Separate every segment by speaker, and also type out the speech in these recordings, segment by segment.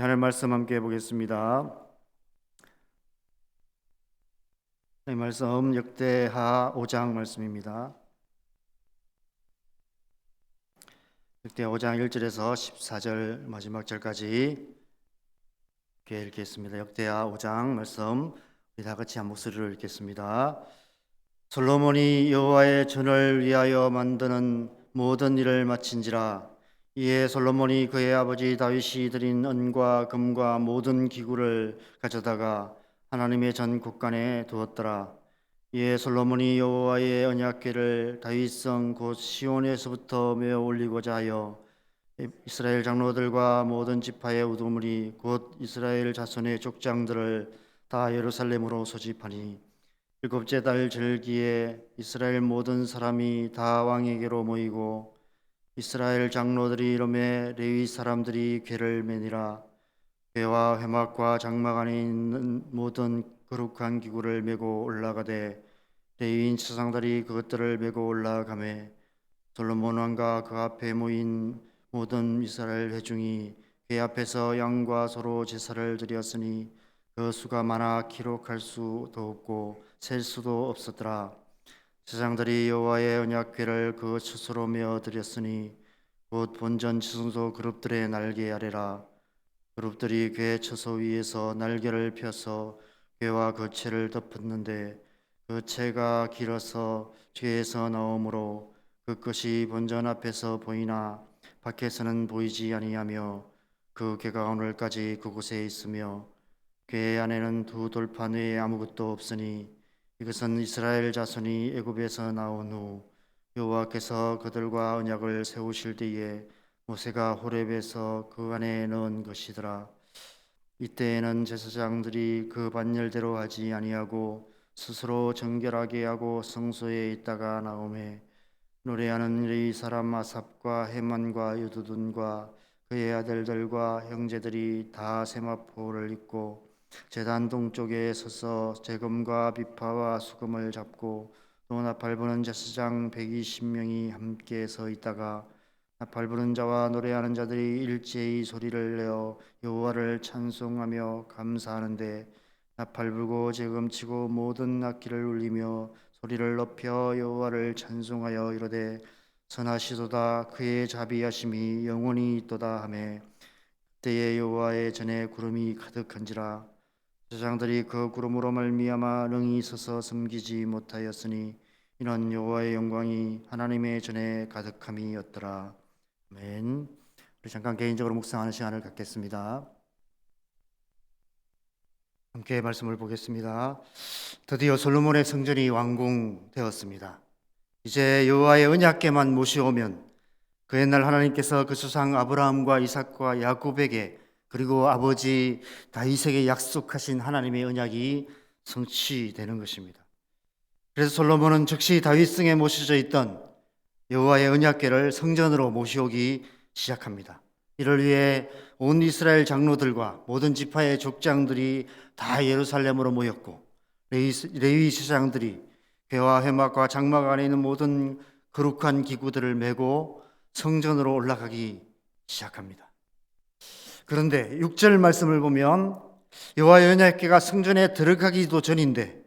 Speaker 1: 하나님 말씀 함께 보겠습니다. 이 말씀 역대하 5장 말씀입니다. 역대하 5장 1절에서 14절 마지막 절까지 이렇게 읽겠습니다. 역대하 5장 말씀 우리 다 같이 한 목소리로 읽겠습니다. 솔로몬이 여호와의 전을 위하여 만드는 모든 일을 마친지라. 이에 솔로몬이 그의 아버지 다윗이 드린 은과 금과 모든 기구를 가져다가 하나님의 전 곳간에 두었더라. 이에 솔로몬이 여호와의 언약궤를 다윗성 곧 시온에서부터 메어 올리고자 하여 이스라엘 장로들과 모든 지파의 우두머리 곧 이스라엘 자손의 족장들을 다 예루살렘으로 소집하니 일곱째 달 절기에 이스라엘 모든 사람이 다 왕에게로 모이고 이스라엘 장로들이 이름에 레위 사람들이 궤를 매니라. 궤와 회막과 장막 안에 있는 모든 거룩한 기구를 메고 올라가되 레위인 처상들이 그것들을 메고 올라가매 솔로몬 왕과 그 앞에 모인 모든 이스라엘 회중이 궤 앞에서 양과 소로 제사를 드렸으니 그 수가 많아 기록할 수도 없고 셀 수도 없었더라. 제사장들이 여호와의 언약궤를 그 스스로 메어 드렸으니 곧 본전 지성소 그룹들의 날개 아래라. 그룹들이 궤 처소 위에서 날개를 펴서 궤와 그 채를 덮었는데 그 채가 길어서 궤에서 나오므로 그 끝이 본전 앞에서 보이나 밖에서는 보이지 아니하며 그 궤가 오늘까지 그곳에 있으며 궤 안에는 두 돌판 외에 아무것도 없으니 이것은 이스라엘 자손이 애굽에서 나온 후 여호와께서 그들과 언약을 세우실 때에 모세가 호렙에서 그 안에 넣은 것이더라. 이때에는 제사장들이 그 반열대로 하지 아니하고 스스로 정결하게 하고 성소에 있다가 나오매 노래하는 레위 사람 아삽과 헤만과 유두둔과 그의 아들들과 형제들이 다 세마포를 입고 제단 동쪽에 서서 재금과 비파와 수금을 잡고 또 나팔 부는 제사장 120명이 함께 서 있다가 나팔 부는 자와 노래하는 자들이 일제히 소리를 내어 여호와를 찬송하며 감사하는데 나팔 불고 재금 치고 모든 악기를 울리며 소리를 높여 여호와를 찬송하여 이르되 선하시도다 그의 자비하심이 영원히 있도다 하매 그때에 여호와의 전에 구름이 가득한지라. 제사장들이 그 구름으로 말미암아 능히 서서 섬기지 못하였으니 이는 여호와의 영광이 하나님의 전에 가득함이었더라. 아멘. 우리 잠깐 개인적으로 묵상하는 시간을 갖겠습니다. 함께 말씀을 보겠습니다. 드디어 솔로몬의 성전이 완공되었습니다. 이제 여호와의 언약궤만 모시오면 그 옛날 하나님께서 그 조상 아브라함과 이삭과 야곱에게 그리고 아버지 다윗에게 약속하신 하나님의 언약이 성취되는 것입니다. 그래서 솔로몬은 즉시 다윗성에 모셔져 있던 여호와의 언약궤를 성전으로 모셔오기 시작합니다. 이를 위해 온 이스라엘 장로들과 모든 지파의 족장들이 다 예루살렘으로 모였고 레위 제사장들이 궤와 회막과 장막 안에 있는 모든 거룩한 기구들을 메고 성전으로 올라가기 시작합니다. 그런데 6절 말씀을 보면 여호와의 언약궤가 성전에 들어가기도 전인데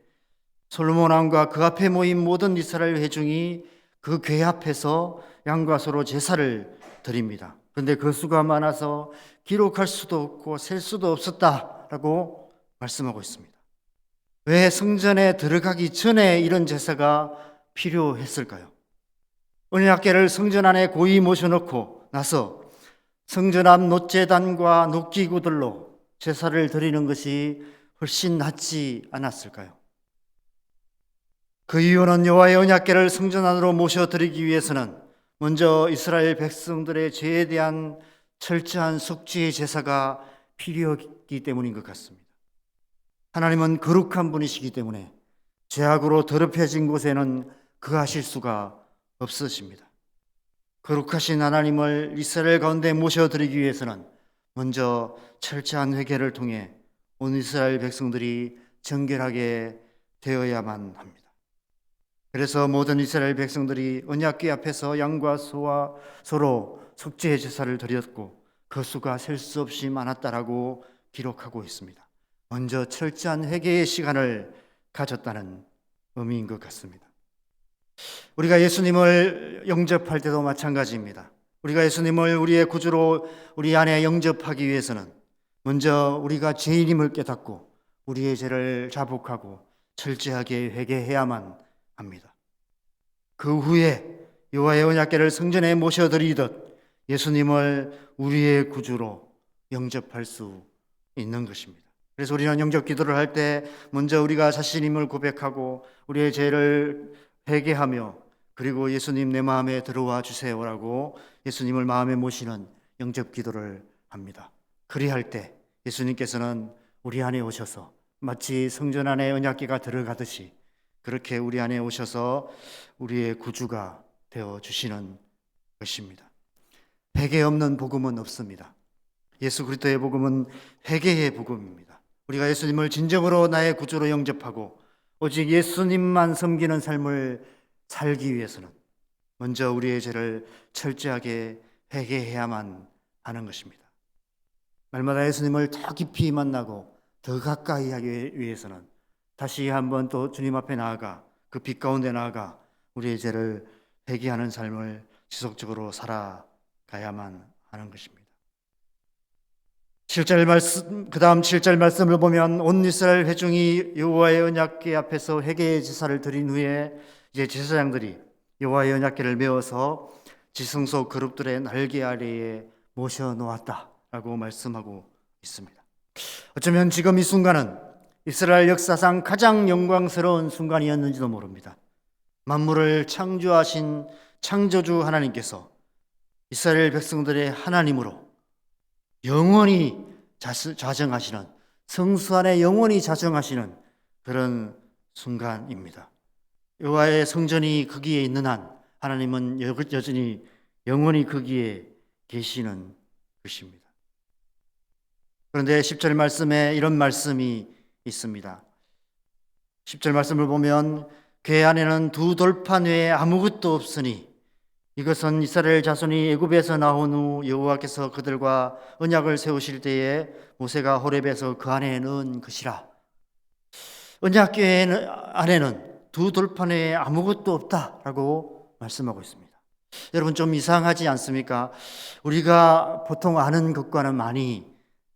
Speaker 1: 솔로몬 왕과 그 앞에 모인 모든 이스라엘 회중이 그 궤 앞에서 양과 소로 제사를 드립니다. 그런데 그 수가 많아서 기록할 수도 없고 셀 수도 없었다라고 말씀하고 있습니다. 왜 성전에 들어가기 전에 이런 제사가 필요했을까요? 언약궤를 성전 안에 고이 모셔놓고 나서 성전 앞 놋제단과 놋기구들로 제사를 드리는 것이 훨씬 낫지 않았을까요? 그 이유는 여호와의 언약궤를 성전 안으로 모셔드리기 위해서는 먼저 이스라엘 백성들의 죄에 대한 철저한 속죄의 제사가 필요했기 때문인 것 같습니다. 하나님은 거룩한 분이시기 때문에 죄악으로 더럽혀진 곳에는 거하실 수가 없으십니다. 거룩하신 하나님을 이스라엘 가운데 모셔드리기 위해서는 먼저 철저한 회개를 통해 온 이스라엘 백성들이 정결하게 되어야만 합니다. 그래서 모든 이스라엘 백성들이 언약궤 앞에서 양과 소와 소로 속죄의 제사를 드렸고 그 수가 셀 수 없이 많았다라고 기록하고 있습니다. 먼저 철저한 회개의 시간을 가졌다는 의미인 것 같습니다. 우리가 예수님을 영접할 때도 마찬가지입니다. 우리가 예수님을 우리의 구주로 우리 안에 영접하기 위해서는 먼저 우리가 죄인임을 깨닫고 우리의 죄를 자복하고 철저하게 회개해야만 합니다. 그 후에 여호와의 언약궤를 성전에 모셔드리듯 예수님을 우리의 구주로 영접할 수 있는 것입니다. 그래서 우리는 영접 기도를 할 때 먼저 우리가 자신임을 고백하고 우리의 죄를 회개하며 그리고 예수님 내 마음에 들어와 주세요라고 예수님을 마음에 모시는 영접 기도를 합니다. 그리할 때 예수님께서는 우리 안에 오셔서 마치 성전 안에 언약궤가 들어가듯이 그렇게 우리 안에 오셔서 우리의 구주가 되어 주시는 것입니다. 회개 없는 복음은 없습니다. 예수 그리스도의 복음은 회개의 복음입니다. 우리가 예수님을 진정으로 나의 구주로 영접하고 오직 예수님만 섬기는 삶을 살기 위해서는 먼저 우리의 죄를 철저하게 회개해야만 하는 것입니다. 날마다 예수님을 더 깊이 만나고 더 가까이 하기 위해서는 다시 한번 또 주님 앞에 나아가 그 빛 가운데 나아가 우리의 죄를 회개하는 삶을 지속적으로 살아가야만 하는 것입니다. 7절 말씀, 그 다음 7절 말씀을 보면 온 이스라엘 회중이 여호와의 언약궤 앞에서 회개의 제사를 드린 후에 이제 제사장들이 여호와의 언약궤를 메어서 지성소 그룹들의 날개 아래에 모셔 놓았다라고 말씀하고 있습니다. 어쩌면 지금 이 순간은 이스라엘 역사상 가장 영광스러운 순간이었는지도 모릅니다. 만물을 창조하신 창조주 하나님께서 이스라엘 백성들의 하나님으로 영원히 좌정하시는, 성수 안에 영원히 좌정하시는 그런 순간입니다. 여호와의 성전이 거기에 있는 한 하나님은 여전히 영원히 거기에 계시는 것입니다. 그런데 10절 말씀에 이런 말씀이 있습니다. 10절 말씀을 보면 궤 안에는 두 돌판 외에 아무것도 없으니 이것은 이스라엘 자손이 애굽에서 나온 후 여호와께서 그들과 언약을 세우실 때에 모세가 호렙에서 그 안에 넣은 것이라. 언약궤 안에는 두 돌판 외에 아무것도 없다라고 말씀하고 있습니다. 여러분 좀 이상하지 않습니까? 우리가 보통 아는 것과는 많이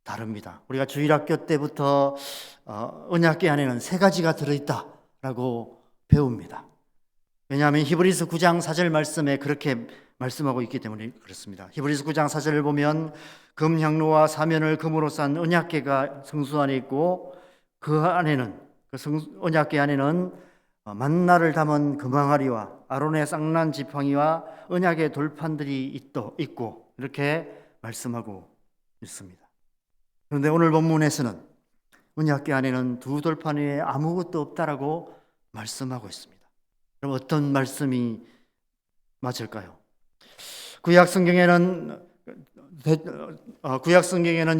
Speaker 1: 다릅니다. 우리가 주일학교 때부터 언약궤 안에는 세 가지가 들어있다라고 배웁니다. 왜냐하면 히브리서 9장 4절 말씀에 그렇게 말씀하고 있기 때문에 그렇습니다. 히브리서 9장 4절을 보면 금 향로와 사면을 금으로 싼 언약궤가 성수 안에 있고 그 안에는 언약궤 안에는 만나를 담은 금항아리와 아론의 쌍난 지팡이와 언약의 돌판들이 있고 이렇게 말씀하고 있습니다. 그런데 오늘 본문에서는 언약궤 안에는 두 돌판 외에 아무것도 없다라고 말씀하고 있습니다. 그럼 어떤 말씀이 맞을까요? 구약 성경에는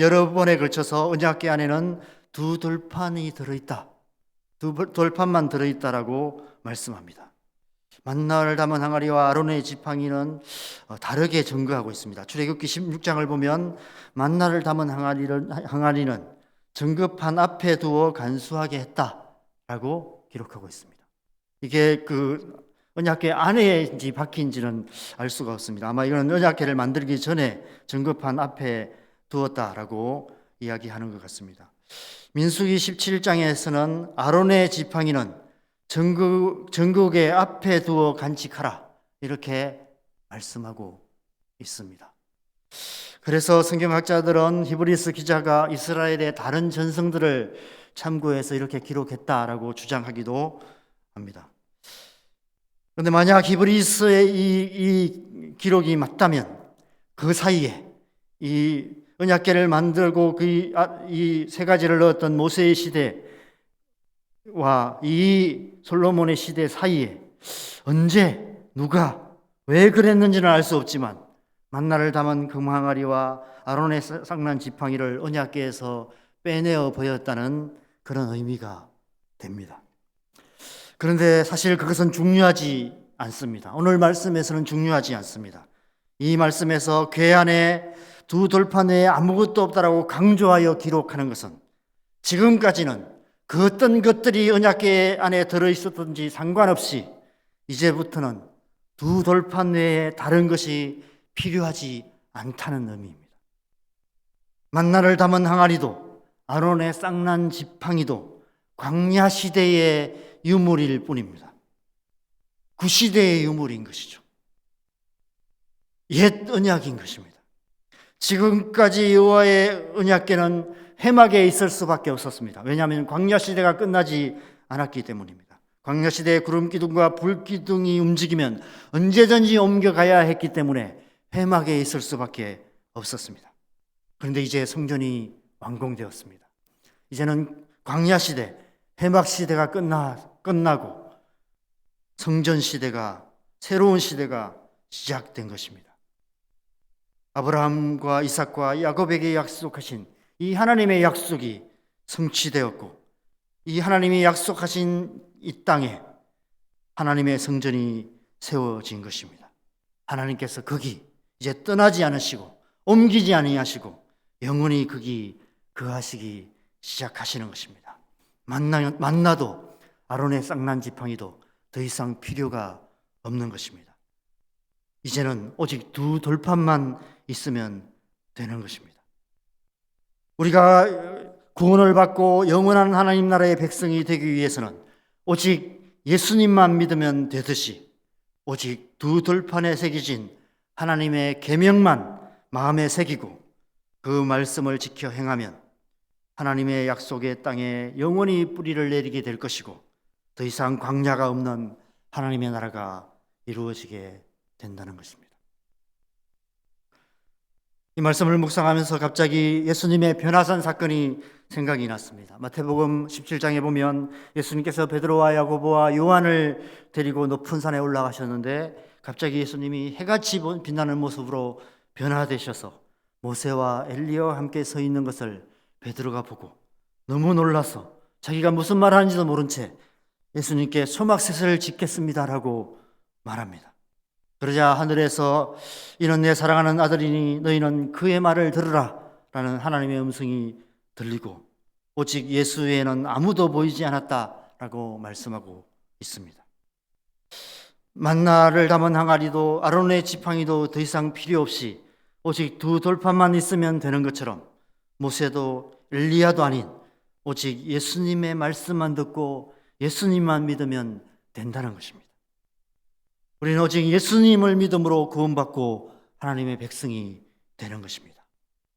Speaker 1: 여러 번에 걸쳐서 언약궤 안에는 두 돌판이 들어있다, 두 돌판만 들어있다라고 말씀합니다. 만나를 담은 항아리와 아론의 지팡이는 다르게 증거하고 있습니다. 출애굽기 16장을 보면 만나를 담은 항아리는 증거판 앞에 두어 간수하게 했다라고 기록하고 있습니다. 이게 그 언약궤 안에인지 밖인지는 알 수가 없습니다. 아마 이건 언약궤를 만들기 전에 증거판 앞에 두었다라고 이야기하는 것 같습니다. 민수기 17장에서는 아론의 지팡이는 정국의 앞에 두어 간직하라 이렇게 말씀하고 있습니다. 그래서 성경학자들은 히브리서 기자가 이스라엘의 다른 전성들을 참고해서 이렇게 기록했다라고 주장하기도 합니다. 그런데 만약 히브리서의 이 기록이 맞다면 그 사이에 이 언약궤를 만들고 이 세 가지를 넣었던 모세의 시대와 이 솔로몬의 시대 사이에 언제 누가 왜 그랬는지는 알 수 없지만 만나를 담은 금항아리와 아론의 쌍난 지팡이를 언약궤에서 빼내어 보였다는 그런 의미가 됩니다. 그런데 사실 그것은 중요하지 않습니다. 오늘 말씀에서는 중요하지 않습니다. 이 말씀에서 궤 안에 두 돌판 외에 아무것도 없다라고 강조하여 기록하는 것은 지금까지는 그 어떤 것들이 언약궤 안에 들어있었든지 상관없이 이제부터는 두 돌판 외에 다른 것이 필요하지 않다는 의미입니다. 만나를 담은 항아리도 아론의 쌍난 지팡이도 광야 시대의 유물일 뿐입니다. 구시대의 유물인 것이죠. 옛 언약인 것입니다. 지금까지 여호와의 언약궤는 회막에 있을 수밖에 없었습니다. 왜냐하면 광야 시대가 끝나지 않았기 때문입니다. 광야 시대의 구름 기둥과 불 기둥이 움직이면 언제든지 옮겨가야 했기 때문에 회막에 있을 수밖에 없었습니다. 그런데 이제 성전이 완공되었습니다. 이제는 광야 시대, 회막 시대가 끝나고 성전 시대가, 새로운 시대가 시작된 것입니다. 아브라함과 이삭과 야곱에게 약속하신 이 하나님의 약속이 성취되었고, 이 하나님이 약속하신 이 땅에 하나님의 성전이 세워진 것입니다. 하나님께서 거기 이제 떠나지 않으시고 옮기지 아니하시고 영원히 거기 거하시기 시작하시는 것입니다. 만나도 아론의 쌍난 지팡이도 더 이상 필요가 없는 것입니다. 이제는 오직 두 돌판만 있으면 되는 것입니다. 우리가 구원을 받고 영원한 하나님 나라의 백성이 되기 위해서는 오직 예수님만 믿으면 되듯이 오직 두 돌판에 새겨진 하나님의 계명만 마음에 새기고 그 말씀을 지켜 행하면 하나님의 약속의 땅에 영원히 뿌리를 내리게 될 것이고 더 이상 광야가 없는 하나님의 나라가 이루어지게 된다는 것입니다. 이 말씀을 묵상하면서 갑자기 예수님의 변화산 사건이 생각이 났습니다. 마태복음 17장에 보면 예수님께서 베드로와 야고보와 요한을 데리고 높은 산에 올라가셨는데 갑자기 예수님이 해같이 빛나는 모습으로 변화되셔서 모세와 엘리야와 함께 서 있는 것을 베드로가 보고 너무 놀라서 자기가 무슨 말을 하는지도 모른 채 예수님께 소막셋을 짓겠습니다라고 말합니다. 그러자 하늘에서 이는 내 사랑하는 아들이니 너희는 그의 말을 들으라 라는 하나님의 음성이 들리고 오직 예수 외에는 아무도 보이지 않았다라고 말씀하고 있습니다. 만나를 담은 항아리도 아론의 지팡이도 더 이상 필요 없이 오직 두 돌판만 있으면 되는 것처럼 모세도 엘리야도 아닌 오직 예수님의 말씀만 듣고 예수님만 믿으면 된다는 것입니다. 우리는 오직 예수님을 믿음으로 구원받고 하나님의 백성이 되는 것입니다.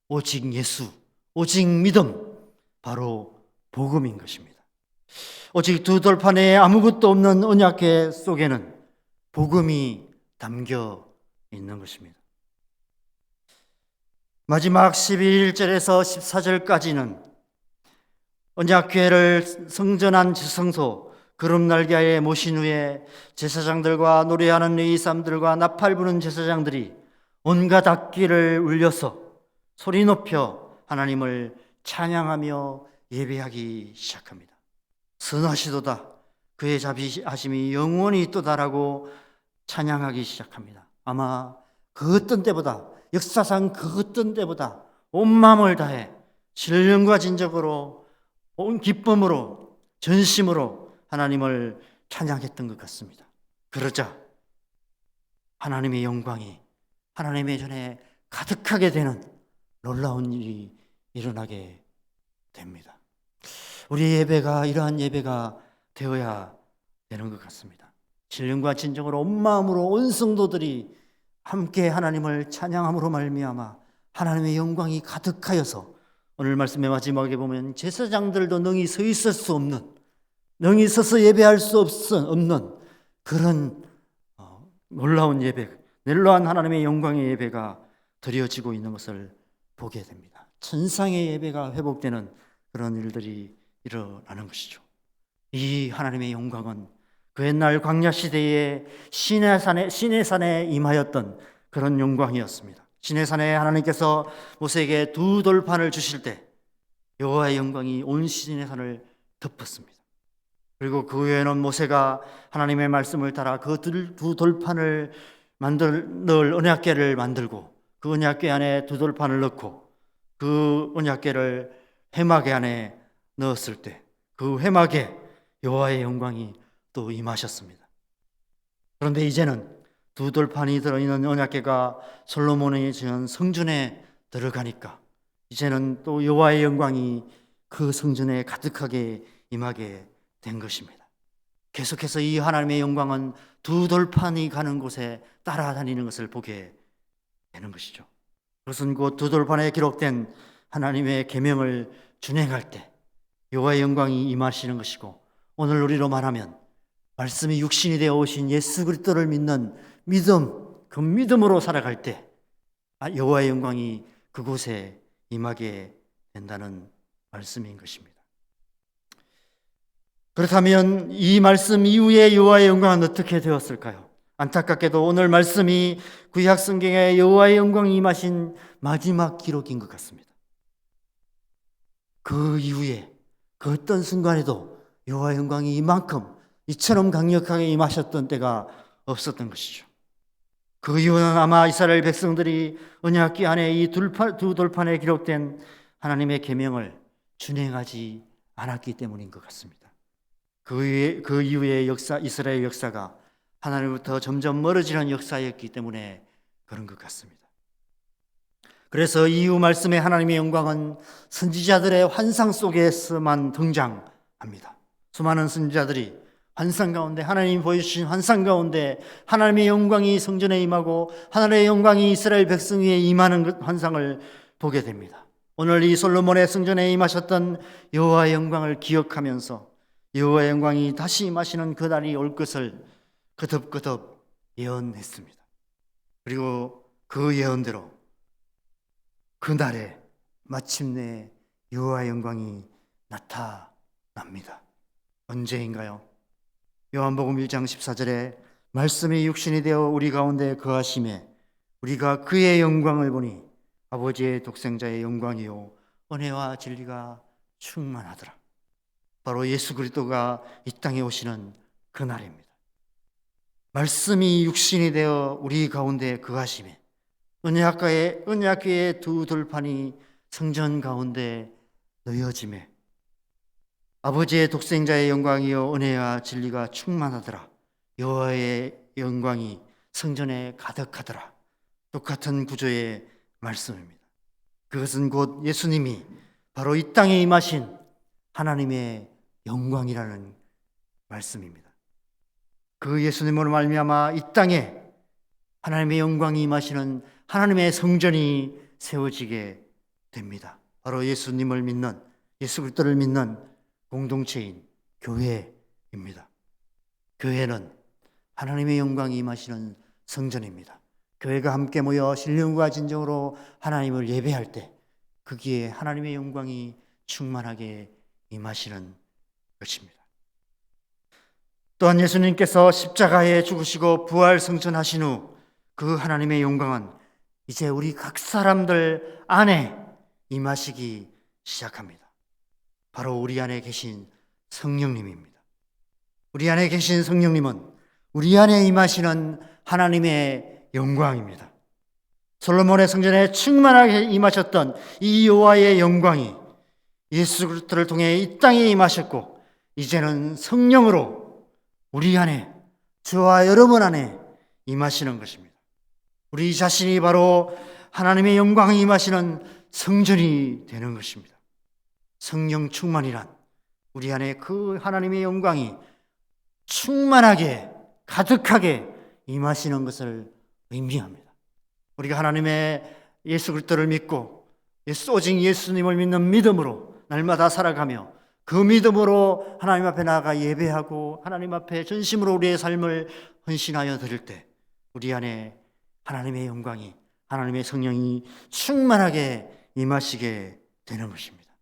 Speaker 1: 오직 예수, 오직 믿음, 바로 복음인 것입니다. 오직 두 돌판에 아무것도 없는 언약궤 속에는 복음이 담겨 있는 것입니다. 마지막 11절에서 14절까지는 언약궤를 성전 안 지성소 그룹날개에 모신 후에 제사장들과 노래하는 레위사람들과 나팔 부는 제사장들이 온갖 악기를 울려서 소리 높여 하나님을 찬양하며 예배하기 시작합니다. 선하시도다 그의 자비하심이 영원히 있도다라고 찬양하기 시작합니다. 아마 그 어떤 때보다 역사상 그 어떤 때보다 온 마음을 다해 신령과 진정으로 온 기쁨으로 전심으로 하나님을 찬양했던 것 같습니다. 그러자 하나님의 영광이 하나님의 전에 가득하게 되는 놀라운 일이 일어나게 됩니다. 우리 예배가 이러한 예배가 되어야 되는 것 같습니다. 신령과 진정으로 온 마음으로 온 성도들이 함께 하나님을 찬양함으로 말미암아 하나님의 영광이 가득하여서 오늘 말씀의 마지막에 보면 제사장들도 능히 서 있을 수 없는, 능히 서서 예배할 수 없는 그런 놀라운 예배, 놀라운 하나님의 영광의 예배가 드려지고 있는 것을 보게 됩니다. 천상의 예배가 회복되는 그런 일들이 일어나는 것이죠. 이 하나님의 영광은 그 옛날 광야 시대에 시내산에 임하였던 그런 영광이었습니다. 시내산에 하나님께서 모세에게 두 돌판을 주실 때 여호와의 영광이 온 시내산을 덮었습니다. 그리고 그 후에는 모세가 하나님의 말씀을 따라 그 두 돌판을 넣을 언약궤를 만들고 그 언약궤 안에 두 돌판을 넣고 그 언약궤를 회막에 안에 넣었을 때 그 회막에 여호와의 영광이 또 임하셨습니다. 그런데 이제는 두 돌판이 들어있는 언약궤가 솔로몬이 지은 성전에 들어가니까 이제는 또 여호와의 영광이 그 성전에 가득하게 임하게 된 것입니다. 계속해서 이 하나님의 영광은 두 돌판이 가는 곳에 따라다니는 것을 보게 되는 것이죠. 그것은 곧 두 돌판에 기록된 하나님의 계명을 준행할 때 여호와의 영광이 임하시는 것이고, 오늘 우리로 말하면 말씀이 육신이 되어 오신 예수 그리스도를 믿는 믿음, 그 믿음으로 살아갈 때 여호와의 영광이 그곳에 임하게 된다는 말씀인 것입니다. 그렇다면 이 말씀 이후에 여호와의 영광은 어떻게 되었을까요? 안타깝게도 오늘 말씀이 구약 성경에 여호와의 영광이 임하신 마지막 기록인 것 같습니다. 그 이후에 그 어떤 순간에도 여호와의 영광이 이처럼 강력하게 임하셨던 때가 없었던 것이죠. 그 이유는 아마 이스라엘 백성들이 언약궤 안에 이 두 돌판에 기록된 하나님의 계명을 준행하지 않았기 때문인 것 같습니다. 그 이후의 이스라엘 역사가 하나님부터 점점 멀어지는 역사였기 때문에 그런 것 같습니다. 그래서 이후 말씀의 하나님의 영광은 선지자들의 환상 속에서만 등장합니다. 수많은 선지자들이 환상 가운데, 하나님이 보여주신 환상 가운데 하나님의 영광이 성전에 임하고 하나님의 영광이 이스라엘 백성 위에 임하는 환상을 보게 됩니다. 오늘 이 솔로몬의 성전에 임하셨던 여호와의 영광을 기억하면서 여호와의 영광이 다시 임하시는 그 날이 올 것을 거듭거듭 예언했습니다. 그리고 그 예언대로 그 날에 마침내 여호와의 영광이 나타납니다. 언제인가요? 요한복음 1장 14절에 말씀이 육신이 되어 우리 가운데 거하심에 우리가 그의 영광을 보니 아버지의 독생자의 영광이요 은혜와 진리가 충만하더라. 바로 예수 그리스도가 이 땅에 오시는 그 날입니다. 말씀이 육신이 되어 우리 가운데 거하심에 언약궤의 두 돌판이 성전 가운데 놓여짐에 아버지의 독생자의 영광이요 은혜와 진리가 충만하더라. 여호와의 영광이 성전에 가득하더라. 똑같은 구조의 말씀입니다. 그것은 곧 예수님이 바로 이 땅에 임하신 하나님의 영광이라는 말씀입니다. 그 예수님으로 말미암아 이 땅에 하나님의 영광이 임하시는 하나님의 성전이 세워지게 됩니다. 바로 예수님을 믿는, 예수 그리스도를 믿는 공동체인 교회입니다. 교회는 하나님의 영광이 임하시는 성전입니다. 교회가 함께 모여 신령과 진정으로 하나님을 예배할 때 거기에 하나님의 영광이 충만하게 임하시는 것입니다. 또한 예수님께서 십자가에 죽으시고 부활 승천하신 후 그 하나님의 영광은 이제 우리 각 사람들 안에 임하시기 시작합니다. 바로 우리 안에 계신 성령님입니다. 우리 안에 계신 성령님은 우리 안에 임하시는 하나님의 영광입니다. 솔로몬의 성전에 충만하게 임하셨던 이 여호와의 영광이 예수 그리스도를 통해 이 땅에 임하셨고, 이제는 성령으로 우리 안에, 저와 여러분 안에 임하시는 것입니다. 우리 자신이 바로 하나님의 영광이 임하시는 성전이 되는 것입니다. 성령 충만이란 우리 안에 그 하나님의 영광이 충만하게 가득하게 임하시는 것을 의미합니다. 우리가 하나님의 예수 그리스도를 믿고 오직 예수님을 믿는 믿음으로 날마다 살아가며 그 믿음으로 하나님 앞에 나아가 예배하고 하나님 앞에 전심으로 우리의 삶을 헌신하여 드릴 때 우리 안에 하나님의 영광이, 하나님의 성령이 충만하게 임하시게 되는 것입니다.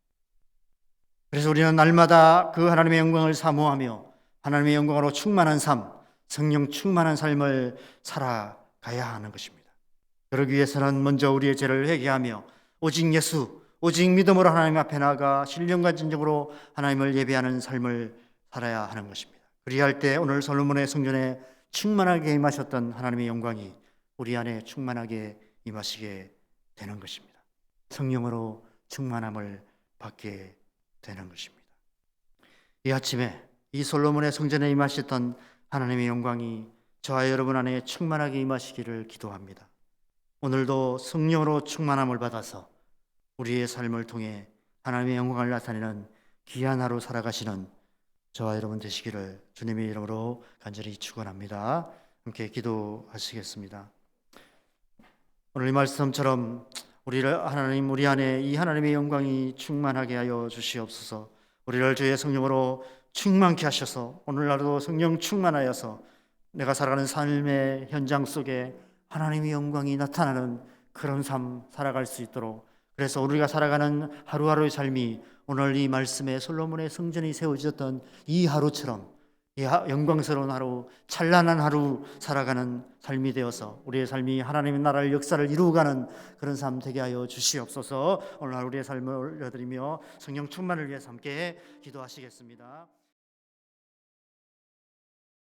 Speaker 1: 그래서 우리는 날마다 그 하나님의 영광을 사모하며 하나님의 영광으로 충만한 삶, 성령 충만한 삶을 살아가야 하는 것입니다. 그러기 위해서는 먼저 우리의 죄를 회개하며 오직 예수, 오직 믿음으로 하나님 앞에 나아가 신령과 진정으로 하나님을 예배하는 삶을 살아야 하는 것입니다. 그리할 때 오늘 솔로몬의 성전에 충만하게 임하셨던 하나님의 영광이 우리 안에 충만하게 임하시게 되는 것입니다. 성령으로 충만함을 받게 되는 것입니다. 이 아침에 이 솔로몬의 성전에 임하셨던 하나님의 영광이 저와 여러분 안에 충만하게 임하시기를 기도합니다. 오늘도 성령으로 충만함을 받아서 우리의 삶을 통해 하나님의 영광을 나타내는 귀한 하루 살아가시는 저와 여러분 되시기를 주님의 이름으로 간절히 축원합니다. 함께 기도하시겠습니다. 오늘 이 말씀처럼 우리 안에 이 하나님의 영광이 충만하게 하여 주시옵소서. 우리를 주의 성령으로 충만케 하셔서 오늘날도 성령 충만하여서 내가 살아가는 삶의 현장 속에 하나님의 영광이 나타나는 그런 삶 살아갈 수 있도록, 그래서 우리가 살아가는 하루하루의 삶이 오늘 이 말씀에 솔로몬의 성전이 세워졌던 이 하루처럼 이 영광스러운 하루, 찬란한 하루 살아가는 삶이 되어서 우리의 삶이 하나님의 나라의 역사를 이루어가는 그런 삶 되게 하여 주시옵소서. 오늘 우리의 삶을 올려드리며 성령 충만을 위해서 함께 기도하시겠습니다.